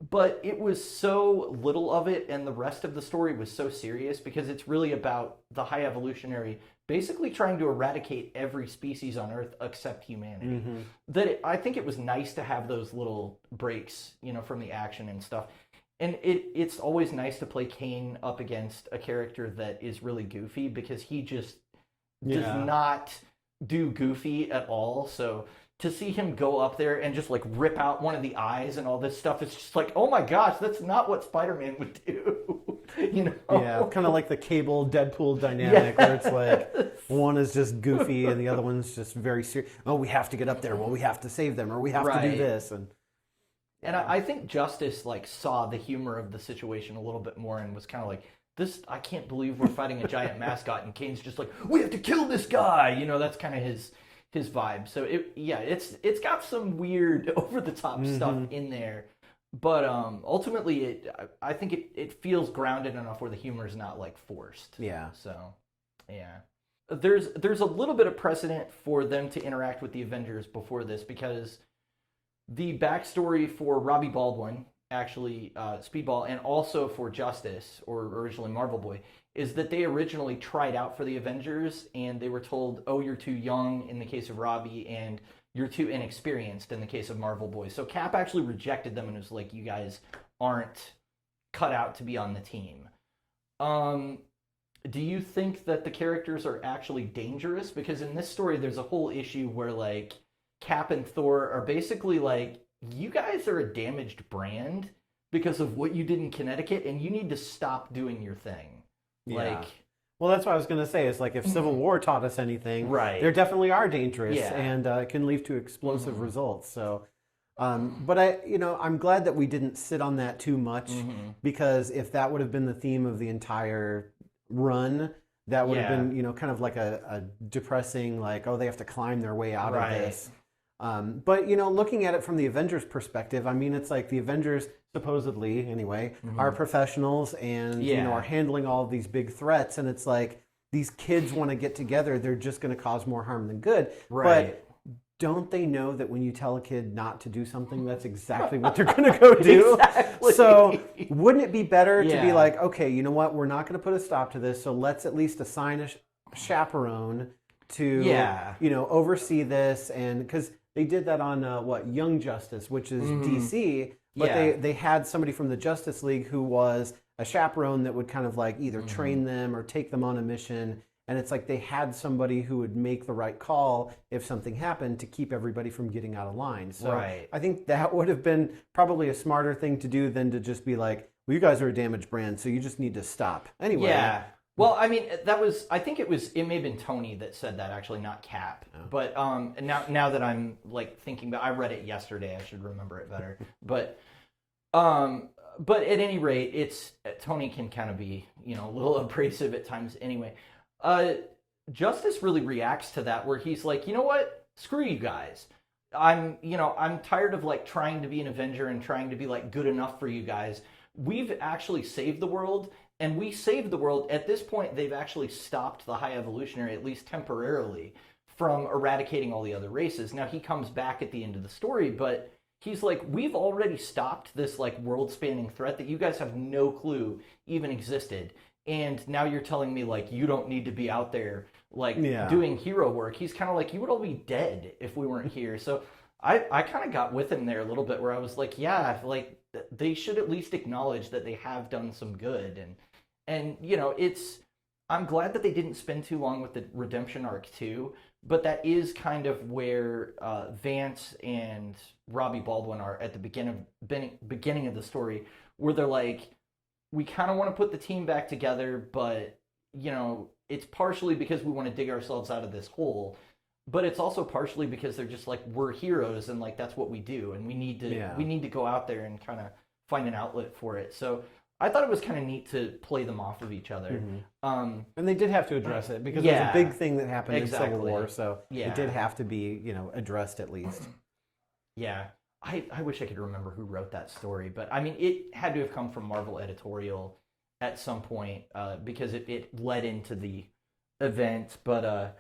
S3: But it was so little of it, and the rest of the story was so serious because it's really about the High Evolutionary basically trying to eradicate every species on Earth except humanity. I think it was nice to have those little breaks, you know, from the action and stuff. And it's always nice to play Kane up against a character that is really goofy, because he just does not do goofy at all. So to see him go up there and just like rip out one of the eyes and all this stuff, it's just like, oh my gosh, that's not what Spider-Man would do. You know?
S1: Yeah, kind of like the Cable Deadpool dynamic, where it's like one is just goofy and the other one's just very serious. Oh, we have to get up there. Well, we have to save them, or we have to do this. And
S3: I think Justice like saw the humor of the situation a little bit more and was kind of like, this, I can't believe we're fighting a giant mascot, and Kane's just like, we have to kill this guy. You know, that's kind of his vibe. So it's got some weird over the top stuff in there, but ultimately I think it feels grounded enough where the humor is not like forced. Yeah. So yeah, there's a little bit of precedent for them to interact with the Avengers before this, because the backstory for Robbie Baldwin, actually Speedball, and also for Justice, or originally Marvel Boy, is that they originally tried out for the Avengers, and they were told, oh, you're too young in the case of Robbie, and you're too inexperienced in the case of Marvel Boy. So Cap actually rejected them and was like, you guys aren't cut out to be on the team. Do you think that the characters are actually dangerous? Because in this story, there's a whole issue where like Cap and Thor are basically like you guys are a damaged brand because of what you did in Connecticut, and you need to stop doing your thing.
S1: Yeah. Well, that's what I was going to say. Is like if Civil War taught us anything, they definitely are dangerous and can lead to explosive results. So, but I'm glad that we didn't sit on that too much because if that would have been the theme of the entire run, that would have been, kind of like a depressing, like, oh, they have to climb their way out of this. But, looking at it from the Avengers perspective, I mean, it's like the Avengers, supposedly, anyway, are professionals and, are handling all of these big threats. And it's like, these kids want to get together. They're just going to cause more harm than good. But don't they know that when you tell a kid not to do something, that's exactly what they're going to go do?
S3: Exactly.
S1: So wouldn't it be better to be like, okay, you know what? We're not going to put a stop to this. So let's at least assign a chaperone to, oversee this. And because they did that on Young Justice, which is DC, but they had somebody from the Justice League who was a chaperone that would kind of like either train them or take them on a mission. And it's like they had somebody who would make the right call if something happened to keep everybody from getting out of line. So I think that would have been probably a smarter thing to do than to just be like, well, you guys are a damaged brand, so you just need to stop. Anyway.
S3: Yeah. Well, I mean, it may have been Tony that said that, actually, not Cap. Oh. But now that I'm like thinking about, I read it yesterday, I should remember it better. But at any rate, Tony can kind of be, a little abrasive at times anyway. Justice really reacts to that, where he's like, you know what? Screw you guys. I'm tired of like trying to be an Avenger and trying to be like good enough for you guys. We've actually saved the world. And we saved the world. At this point, they've actually stopped the High Evolutionary, at least temporarily, from eradicating all the other races. Now, he comes back at the end of the story, but he's like, we've already stopped this like world-spanning threat that you guys have no clue even existed. And now you're telling me like you don't need to be out there like doing hero work. He's kind of like, you would all be dead if we weren't here. So I kind of got with him there a little bit, where I was like, yeah, like they should at least acknowledge that they have done some good. And I'm glad that they didn't spend too long with the redemption arc too, but that is kind of where Vance and Robbie Baldwin are at the beginning of the story, where they're like, we kind of want to put the team back together, but it's partially because we want to dig ourselves out of this hole, but it's also partially because they're just like, we're heroes and like that's what we do, and we need to go out there and kind of find an outlet for it. So I thought it was kind of neat to play them off of each other.
S1: And they did have to address it because it was a big thing that happened in Civil War, so it did have to be, addressed at least.
S3: Yeah. I wish I could remember who wrote that story, but I mean, it had to have come from Marvel editorial at some point because it led into the event. But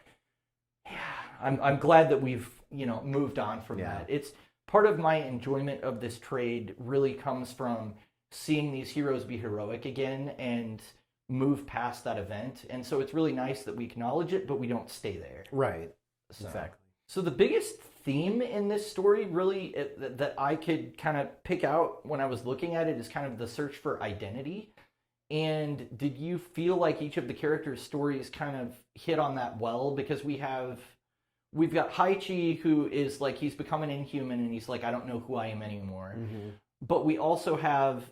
S3: I'm glad that we've moved on from that. It's part of my enjoyment of this trade really comes from seeing these heroes be heroic again and move past that event. And so it's really nice that we acknowledge it, but we don't stay there.
S1: Right. Exactly.
S3: So the biggest theme in this story really that I could kind of pick out when I was looking at it is kind of the search for identity. And did you feel like each of the characters' stories kind of hit on that well? Because we've got Haichi, who is like, he's become an Inhuman and he's like, I don't know who I am anymore. But we also have,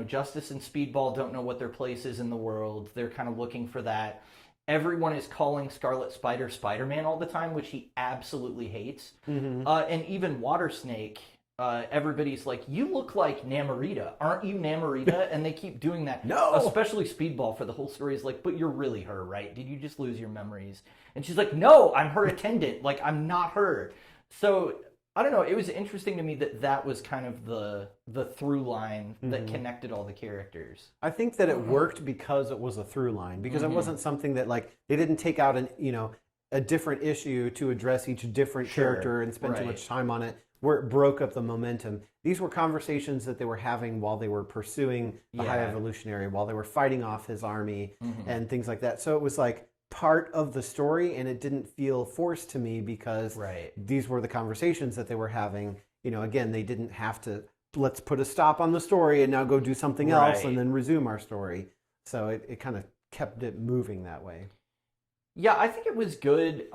S3: Justice and Speedball don't know what their place is in the world. They're kind of looking for that. Everyone is calling Scarlet Spider Spider-Man all the time, which he absolutely hates. And even Water Snake, everybody's like, you look like Namorita. Aren't you Namorita? And they keep doing that.
S1: No!
S3: Especially Speedball for the whole story is like, but you're really her, right? Did you just lose your memories? And she's like, no, I'm her attendant. Like, I'm not her. So I don't know. It was interesting to me that was kind of the through line that connected all the characters.
S1: I think that it worked because it was a through line, because it wasn't something that like they didn't take out a different issue to address each different character and spend too much time on it, where it broke up the momentum. These were conversations that they were having while they were pursuing the High Evolutionary, while they were fighting off his army and things like that. So it was like part of the story, and it didn't feel forced to me because these were the conversations that they were having. Again, they didn't have to, let's put a stop on the story and now go do something else and then resume our story. So it kind of kept it moving that way.
S3: Yeah, I think it was good.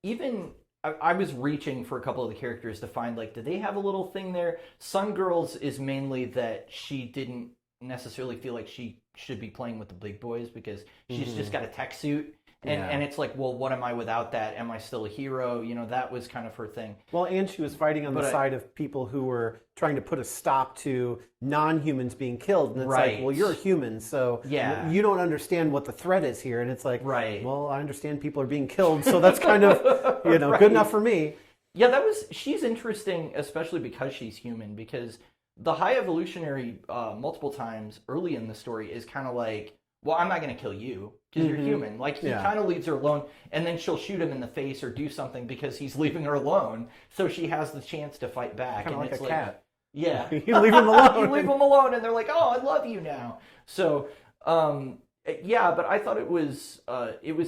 S3: Even I was reaching for a couple of the characters to find, like, did they have a little thing there? Sun Girls is mainly that she didn't necessarily feel like she should be playing with the big boys because she's just got a tech suit. And it's like, well, what am I without that? Am I still a hero? You know, that was kind of her thing.
S1: Well, and she was fighting on the side of people who were trying to put a stop to non-humans being killed. And it's like, well, you're a human, so you don't understand what the threat is here. And it's like, well, I understand people are being killed, so that's kind of, you know, good enough for me.
S3: Yeah, she's interesting, especially because she's human, because the High Evolutionary multiple times early in the story is kind of like, well, I'm not going to kill you because you're human. Like, he kind of leaves her alone, and then she'll shoot him in the face or do something because he's leaving her alone, so she has the chance to fight back.
S1: Kind of like
S3: it's
S1: a cat.
S3: Yeah.
S1: You leave him alone.
S3: You leave him alone, and they're like, oh, I love you now. So, yeah, but I thought it was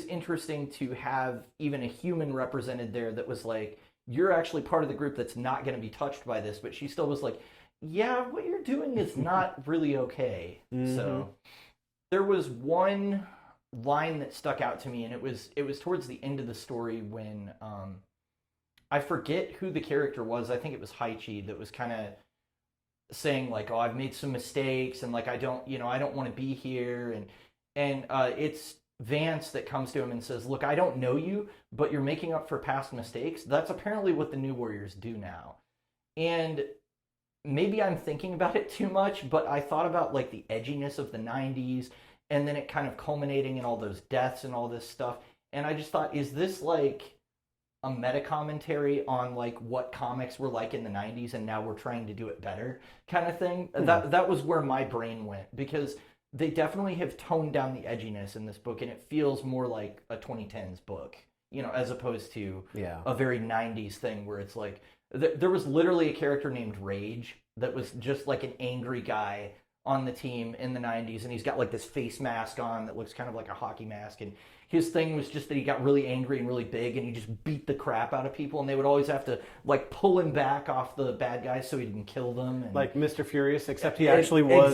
S3: interesting to have even a human represented there that was like, you're actually part of the group that's not going to be touched by this, but she still was like, yeah, what you're doing is not really okay. So there was one line that stuck out to me, and it was towards the end of the story when I forget who the character was. I think it was Haichi that was kind of saying like, oh, I've made some mistakes, and like I don't want to be here, and it's Vance that comes to him and says, look, I don't know you, but you're making up for past mistakes. That's apparently what the New Warriors do now. And maybe I'm thinking about it too much, but I thought about like the edginess of the 90s, and then it kind of culminating in all those deaths and all this stuff. And I just thought, is this like a meta commentary on like what comics were like in the 90s, and now we're trying to do it better kind of thing? That was where my brain went, because they definitely have toned down the edginess in this book, and it feels more like a 2010s book, you know, as opposed to a very 90s thing where it's like, there was literally a character named Rage that was just like an angry guy on the team in the 90s, and he's got like this face mask on that looks kind of like a hockey mask, and his thing was just that he got really angry and really big, and he just beat the crap out of people, and they would always have to like pull him back off the bad guys so he didn't kill them. And
S1: like Mr. Furious, except he actually was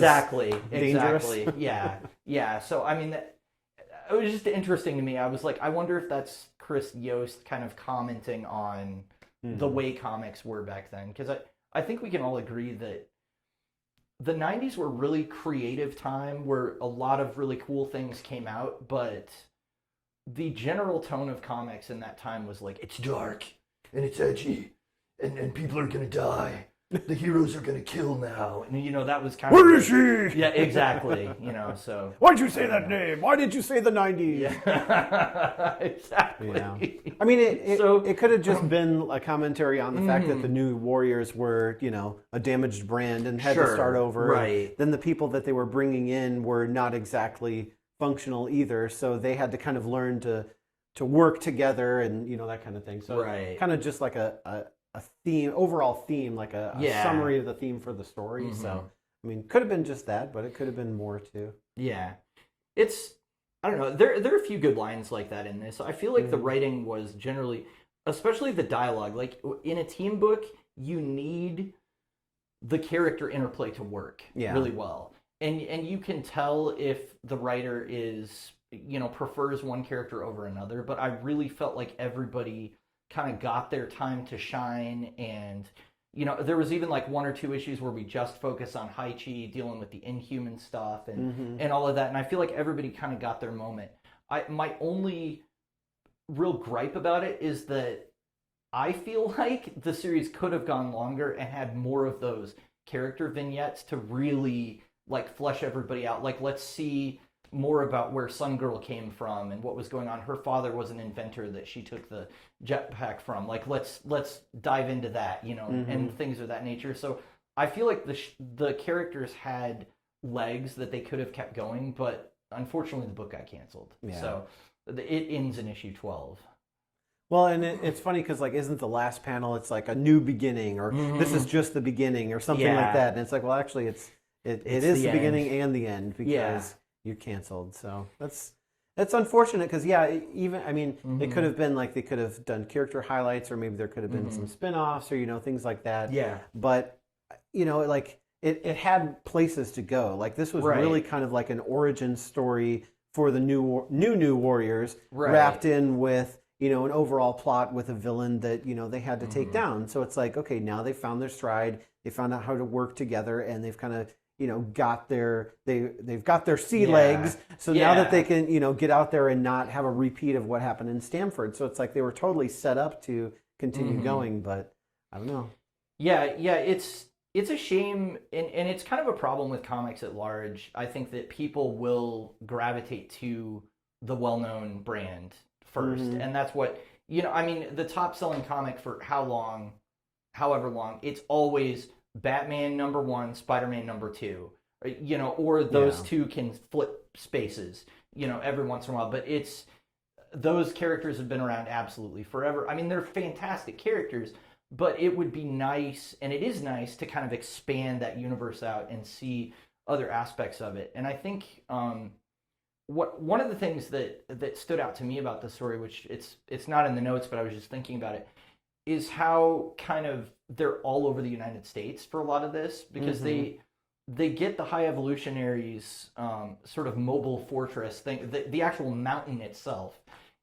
S1: dangerous.
S3: Yeah. So I mean, it was just interesting to me. I was like, I wonder if that's Chris Yost kind of commenting on the way comics were back then, because I think we can all agree that the 90s were a really creative time where a lot of really cool things came out, but the general tone of comics in that time was like, it's dark and it's edgy and people are gonna die. The heroes are gonna kill now, and you know, that was kind of
S1: where is she?
S3: Yeah, exactly. You know, so
S1: why'd you say that name? Why did you say the 90s?
S3: Yeah. Exactly.
S1: Yeah. I mean, it could have just been a commentary on the fact that the New Warriors were, you know, a damaged brand and had to start over.
S3: Right.
S1: Then the people that they were bringing in were not exactly functional either, so they had to kind of learn to work together, and you know, that kind of thing. So kind of just like a theme, overall theme, like a summary of the theme for the story. So I mean, could have been just that, but it could have been more too.
S3: Yeah, it's, I don't know, there are a few good lines like that in this. I feel like the writing was generally, especially the dialogue, like in a team book, you need the character interplay to work really well. And you can tell if the writer is, you know, prefers one character over another, but I really felt like everybody kind of got their time to shine. And, you know, there was even like one or two issues where we just focus on Haichi dealing with the Inhuman stuff and all of that. And I feel like everybody kind of got their moment. My only real gripe about it is that I feel like the series could have gone longer and had more of those character vignettes to really like flesh everybody out. Like, let's see more about where Sun Girl came from and what was going on. Her father was an inventor that she took the jetpack from. Like, let's dive into that, you know, and things of that nature. So I feel like the characters had legs that they could have kept going, but unfortunately the book got canceled. Yeah. So it ends in issue 12.
S1: Well, and it's funny because, like, isn't the last panel, it's like a new beginning, or this is just the beginning, or something like that. And it's like, well, actually, it is the beginning and the end, because you're canceled. So that's unfortunate, because even, I mean, it could have been like they could have done character highlights, or maybe there could have been some spin-offs, or, you know, things like that. Yeah. But, you know, like it had places to go. Like, this was really kind of like an origin story for the new Warriors, wrapped in with you know, an overall plot with a villain that, you know, they had to take down. So it's like, okay, now they found their stride. They found out how to work together, and they've kind of, you know, they've got their sea legs. So now that they can, you know, get out there and not have a repeat of what happened in Stamford. So it's like they were totally set up to continue going, but I don't know.
S3: Yeah, it's a shame, and it's kind of a problem with comics at large. I think that people will gravitate to the well-known brand first, and that's what, you know, I mean, the top-selling comic for however long, it's always Batman #1, Spider-Man #2, you know, or those two can flip spaces, you know, every once in a while, but those characters have been around absolutely forever. I mean, they're fantastic characters, but it would be nice, and it is nice, to kind of expand that universe out and see other aspects of it. And I think one of the things that stood out to me about the story, which it's not in the notes, but I was just thinking about it, is how kind of they're all over the United States for a lot of this, because they get the High Evolutionaries sort of mobile fortress thing, the actual mountain itself,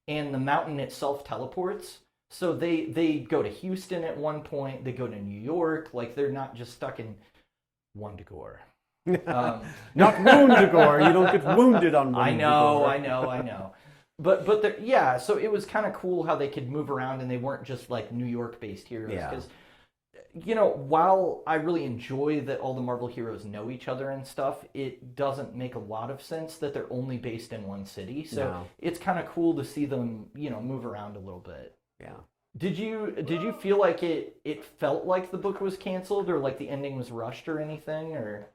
S3: and the mountain itself teleports. So they go to Houston at one point, they go to New York, like they're not just stuck in Wundagore.
S1: Not Woundagore. You don't get wounded on Woundagore.
S3: I know. But yeah, so it was kind of cool how they could move around and they weren't just like New York-based heroes. Because, you know, while I really enjoy that all the Marvel heroes know each other and stuff, it doesn't make a lot of sense that they're only based in one city. So it's kind of cool to see them, you know, move around a little bit.
S1: Yeah.
S3: Did you feel like it felt like the book was canceled, or like the ending was rushed or anything, or?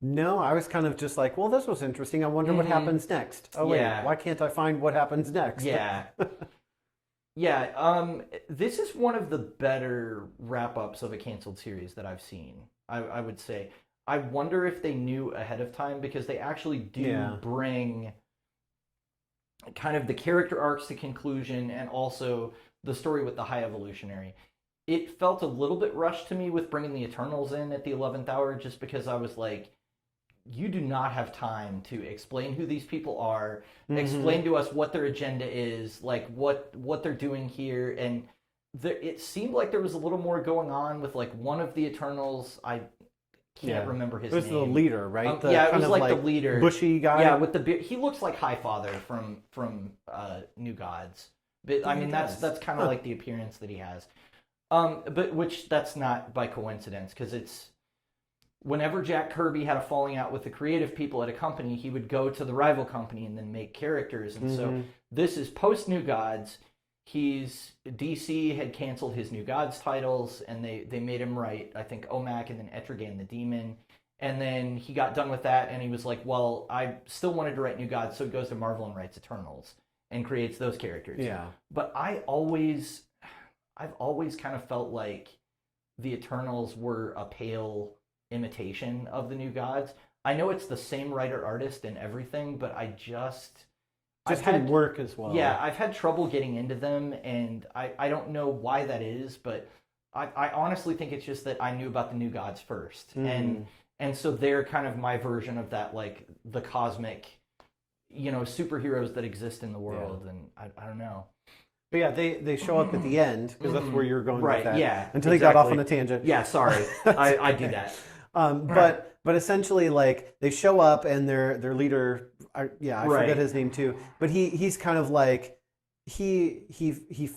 S1: No, I was kind of just like, well, this was interesting. I wonder what happens next. Oh, wait, why can't I find what happens next?
S3: Yeah. Yeah, this is one of the better wrap-ups of a canceled series that I've seen, I would say. I wonder if they knew ahead of time, because they actually do bring kind of the character arcs to conclusion, and also the story with the High Evolutionary. It felt a little bit rushed to me with bringing the Eternals in at the 11th hour, just because I was like, you do not have time to explain who these people are, explain to us what their agenda is, like what they're doing here. And it seemed like there was a little more going on with like one of the Eternals. I can't remember his name.
S1: It was the leader, right?
S3: It was like the leader.
S1: Bushy guy.
S3: Yeah, with the beard. He looks like Highfather from New Gods. But I mean, that's kind of like the appearance that he has. But which that's not by coincidence, because it's whenever Jack Kirby had a falling out with the creative people at a company, he would go to the rival company and then make characters. And so this is post New Gods. DC had canceled his New Gods titles, and they made him write, I think, Omak and then Etrigan the Demon. And then he got done with that, and he was like, well, I still wanted to write New Gods, so he goes to Marvel and writes Eternals and creates those characters.
S1: Yeah.
S3: But I've always kind of felt like the Eternals were a pale imitation of the New Gods. I know it's the same writer-artist and everything, but I've
S1: had work as well.
S3: Yeah, I've had trouble getting into them, and I don't know why that is, but I honestly think it's just that I knew about the New Gods first. And so they're kind of my version of that, like the cosmic, you know, superheroes that exist in the world, and I don't know.
S1: But yeah, they show up at the end, because that's where you're going with that.
S3: Yeah,
S1: until he got off on a tangent.
S3: Yeah, sorry. I do that.
S1: But essentially, like, they show up, and their leader, I forget his name too, but he's kind of like, he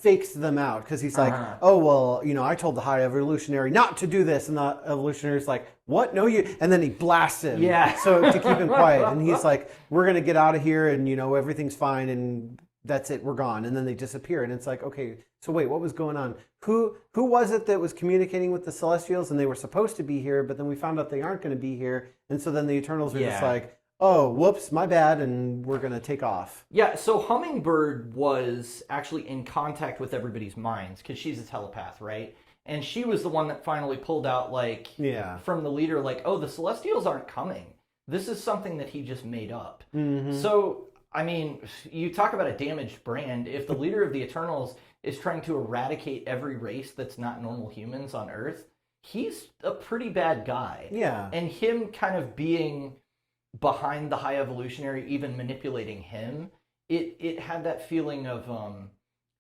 S1: fakes them out, because he's like, oh, well, you know, I told the High Evolutionary not to do this, and the Evolutionary's like, what? No, you, and then he blasts him.
S3: Yeah.
S1: So to keep him quiet, and he's like, we're going to get out of here, and, you know, everything's fine, and that's it, we're gone. And then they disappear, and it's like, okay, so wait, what was going on? Who was it that was communicating with the Celestials, and they were supposed to be here, but then we found out they aren't going to be here, and so then the Eternals are just like, oh, whoops, my bad, and we're going to take off.
S3: Yeah, so Hummingbird was actually in contact with everybody's minds, because she's a telepath, right? And she was the one that finally pulled out, like, from the leader, like, oh, the Celestials aren't coming. This is something that he just made up. So, I mean, you talk about a damaged brand. If the leader of the Eternals is trying to eradicate every race that's not normal humans on Earth, he's a pretty bad guy.
S1: Yeah.
S3: And him kind of being behind the High Evolutionary, even manipulating him, it had that feeling of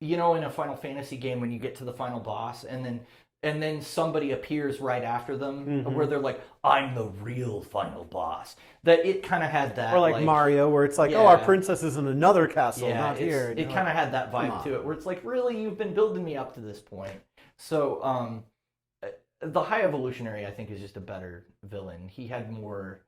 S3: in a Final Fantasy game when you get to the final boss and then somebody appears right after them where they're like, I'm the real final boss. That it kind of had that.
S1: Or like Mario, where it's like, oh, our princess is in another castle, not here.
S3: It kind of had that vibe to it, where it's like, really, you've been building me up to this point. So the High Evolutionary, I think, is just a better villain. He had more...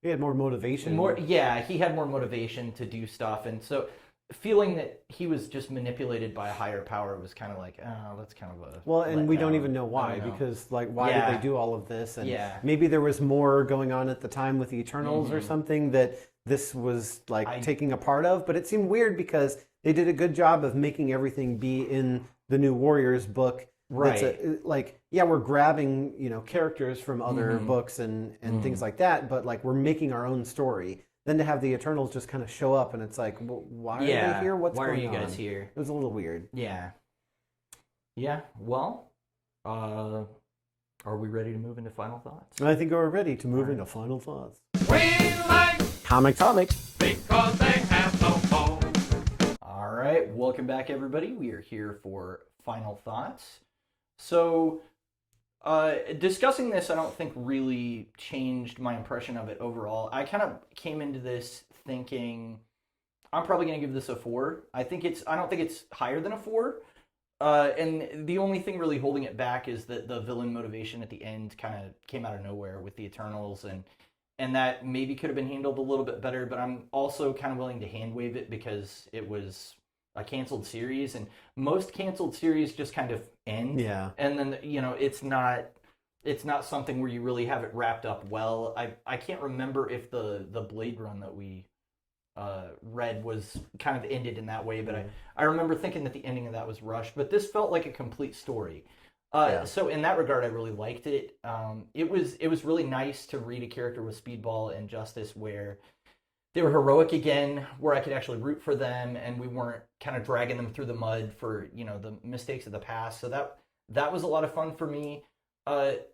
S1: he had more motivation.
S3: He had more motivation to do stuff. And so feeling that he was just manipulated by a higher power was kind of like, oh, that's kind of a...
S1: Well, and we don't even know why, because, like, why did they do all of this? And maybe there was more going on at the time with the Eternals or something that this was, like, taking a part of. But it seemed weird because they did a good job of making everything be in the New Warriors book. Right. We're grabbing, characters from other books and things like that, but, like, we're making our own story. Then to have the Eternals just kind of show up, and it's like, well, why are they here? What's going on?
S3: Why are you guys here?
S1: It was a little weird.
S3: Yeah. Yeah, well, are we ready to move into final thoughts?
S1: I think we're ready to move into final thoughts.
S2: We like
S1: Comics.
S2: because they have no home.
S3: All right, welcome back, everybody. We are here for final thoughts. So... discussing this, I don't think really changed my impression of it overall. I kind of came into this thinking I'm probably going to give this a 4. I don't think it's higher than a 4. And the only thing really holding it back is that the villain motivation at the end kind of came out of nowhere with the Eternals, and that maybe could have been handled a little bit better. But I'm also kind of willing to hand wave it because it was a canceled series, and most canceled series just kind of end. Yeah. And then, it's not something where you really have it wrapped up well. I can't remember if the Blade run that we read was kind of ended in that way, but I remember thinking that the ending of that was rushed, but this felt like a complete story. So in that regard, I really liked it. It was really nice to read a character with Speedball and Justice where they were heroic again, where I could actually root for them, and we weren't kind of dragging them through the mud for, the mistakes of the past. So that was a lot of fun for me.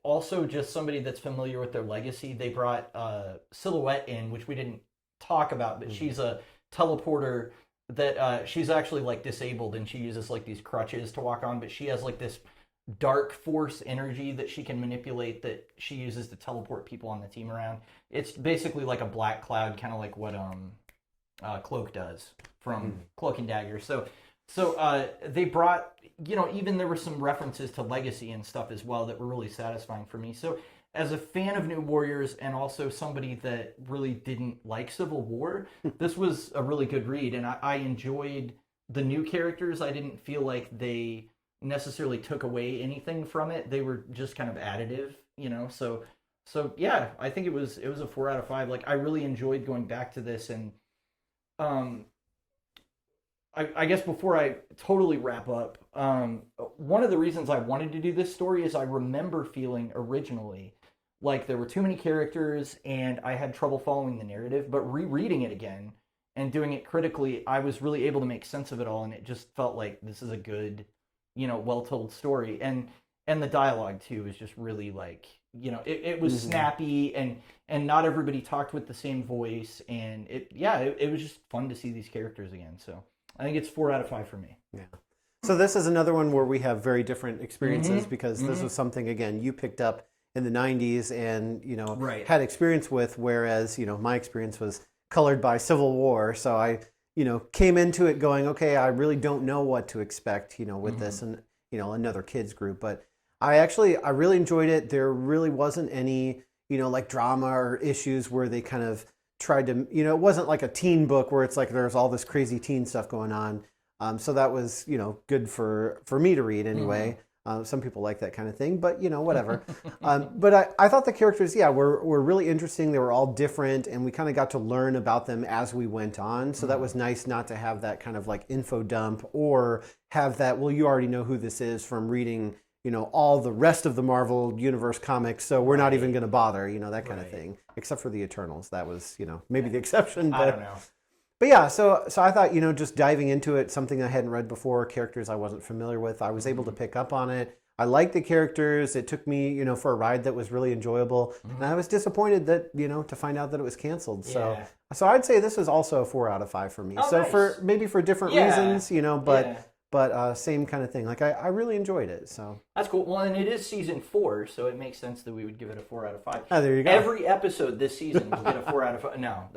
S3: Also, just somebody that's familiar with their legacy, they brought Silhouette in, which we didn't talk about, but she's a teleporter that she's actually, like, disabled, and she uses, like, these crutches to walk on, but she has, like, this dark force energy that she can manipulate that she uses to teleport people on the team around. It's basically like a black cloud, kind of like what Cloak does from Cloak and Dagger. So they brought, even there were some references to Legacy and stuff as well that were really satisfying for me. So as a fan of New Warriors and also somebody that really didn't like Civil War, this was a really good read, and I enjoyed the new characters. I didn't feel like they necessarily took away anything from it. They were just kind of additive, so yeah, I think it was a 4 out of 5. Like, I really enjoyed going back to this, and I guess before I totally wrap up, one of the reasons I wanted to do this story is I remember feeling originally like there were too many characters and I had trouble following the narrative, but rereading it again and doing it critically, I was really able to make sense of it all, and it just felt like this is a good, well-told story. And the dialogue, too, is just really, like, it was snappy, and not everybody talked with the same voice, and it was just fun to see these characters again. So I think it's 4 out of 5 for me.
S1: Yeah. So this is another one where we have very different experiences because this was something, again, you picked up in the 90s and, had experience with, whereas, my experience was colored by Civil War. So I, came into it going, okay, I really don't know what to expect, with this and, another kids group. But I really enjoyed it. There really wasn't any, like drama or issues where they kind of tried to, it wasn't like a teen book where it's like there's all this crazy teen stuff going on. So that was, good for me to read anyway. Some people like that kind of thing, but whatever. But I thought the characters, were really interesting. They were all different, and we kind of got to learn about them as we went on. So that was nice not to have that kind of like info dump or have that, well, you already know who this is from reading, all the rest of the Marvel Universe comics. So we're not even going to bother, that kind of thing, except for the Eternals. That was, maybe the exception. But,
S3: I don't know.
S1: But yeah, so I thought, just diving into it, something I hadn't read before, characters I wasn't familiar with, I was able to pick up on it. I liked the characters. It took me, for a ride that was really enjoyable. And I was disappointed that, to find out that it was canceled. So I'd say this is also a 4 out of 5 for me.
S3: Oh,
S1: so
S3: nice.
S1: for different reasons, but same kind of thing. Like I really enjoyed it. So
S3: that's cool. Well, and it is season 4, so it makes sense that we would give it a 4 out of 5.
S1: Oh, there you go.
S3: Every episode this season will get a 4 out of 5. No,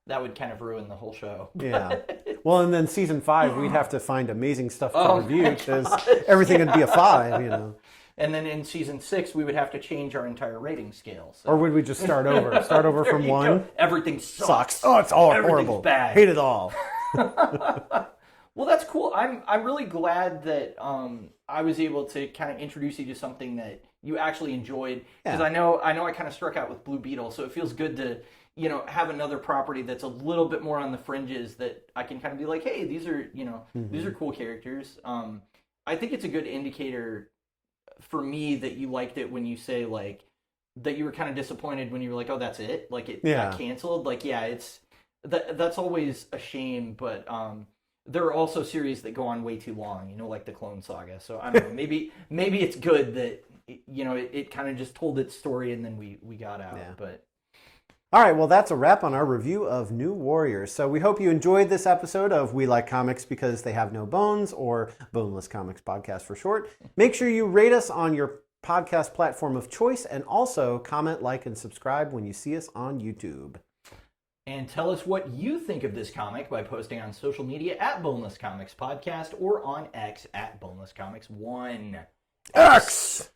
S3: that would kind of ruin the whole show.
S1: Yeah. Well, and then season 5, we'd have to find amazing stuff to review
S3: my
S1: because
S3: gosh,
S1: everything would be a 5,
S3: And then in season 6, we would have to change our entire rating scale. So.
S1: Or would we just start over? Start over from 1?
S3: Go. Everything sucks.
S1: Oh, it's all
S3: Everything's
S1: horrible.
S3: bad.
S1: Hate it all.
S3: Well, that's cool. I'm really glad that I was able to kind of introduce you to something that you actually enjoyed. Because I know I kind of struck out with Blue Beetle, so it feels good to have another property that's a little bit more on the fringes that I can kind of be like, hey, these are these are cool characters. I think it's a good indicator for me that you liked it when you say like that you were kind of disappointed when you were like, oh, that's it, like it got canceled. Like it's that's always a shame, but there are also series that go on way too long, like the Clone Saga. So I don't know, maybe it's good that it kind of just told its story and then we got out.
S1: Yeah.
S3: But
S1: all right, well, that's a wrap on our review of New Warriors. So we hope you enjoyed this episode of We Like Comics Because They Have No Bones, or Boneless Comics Podcast for short. Make sure you rate us on your podcast platform of choice, and also comment, like, and subscribe when you see us on YouTube.
S3: And tell us what you think of this comic by posting on social media at Boneless Comics Podcast or on X at Boneless Comics 1.
S1: X!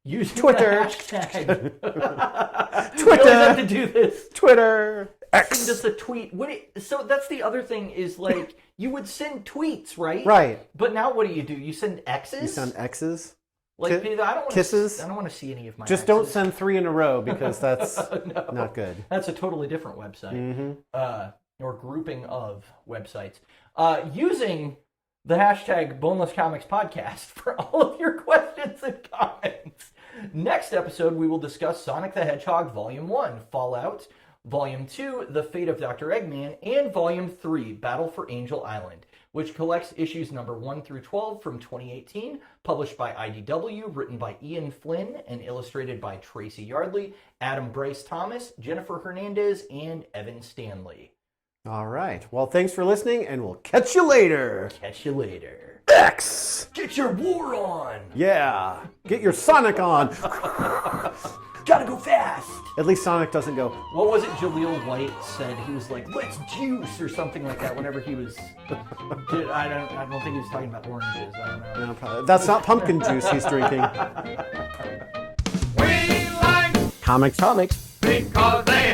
S3: Use
S1: Twitter.
S3: Hashtag.
S1: Twitter.
S3: We always have to do this.
S1: Twitter. X.
S3: Send us a tweet. So that's the other thing is like you would send tweets, right?
S1: Right.
S3: But now what do? You send X's?
S1: You send X's?
S3: Like I don't want
S1: kisses?
S3: I don't want to see any of my.
S1: Just
S3: X's.
S1: don't send 3 in a row because that's
S3: No.
S1: not good.
S3: That's a totally different website. Or grouping of websites. Using the hashtag Boneless Comics Podcast for all of your questions and comments. Next episode, we will discuss Sonic the Hedgehog Volume 1, Fallout, Volume 2, The Fate of Dr. Eggman, and Volume 3, Battle for Angel Island, which collects issues number 1 through 12 from 2018, published by IDW, written by Ian Flynn, and illustrated by Tracy Yardley, Adam Bryce Thomas, Jennifer Hernandez, and Evan Stanley.
S1: All right. Well, thanks for listening, and we'll catch you later.
S3: Catch you later.
S1: X!
S3: Get your war on!
S1: Yeah. Get your Sonic on.
S3: Gotta go fast!
S1: At least Sonic doesn't go.
S3: What was it Jaleel White said? He was like, let's juice, or something like that whenever he was... I don't think he was talking about oranges. I don't know.
S1: No, probably. That's not pumpkin juice he's drinking.
S2: We like
S1: Comics.
S2: because they